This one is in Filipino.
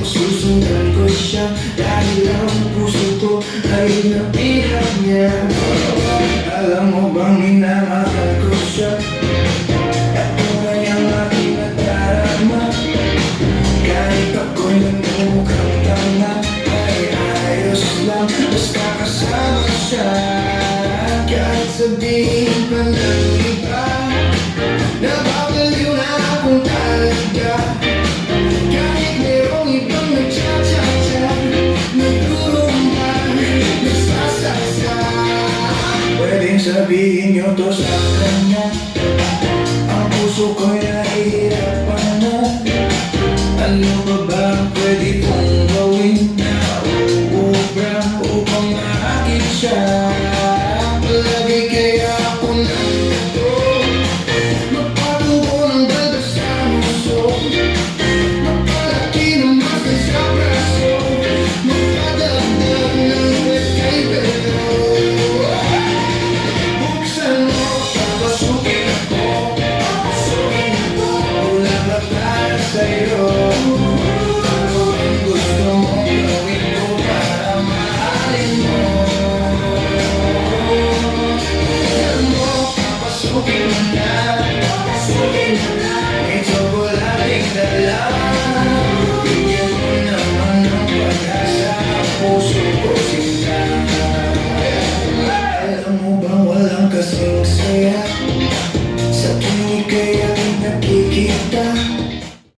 susundan ko siya dahil ang puso ko ay napihat niya. Alam mo bang minamahal ko siya? At tunay ang aking nadarama. Kahit ako'y nagmukhang tanga, ay ayos lang basta kasama siya. Kahit sabihin pa ng iba, nababaliw na akong talaga. Kahit merong ibang nagtsatsa-tsa, nagdurumpa, nagsasaksa. Pwedeng sabihin nyo to sa kanya.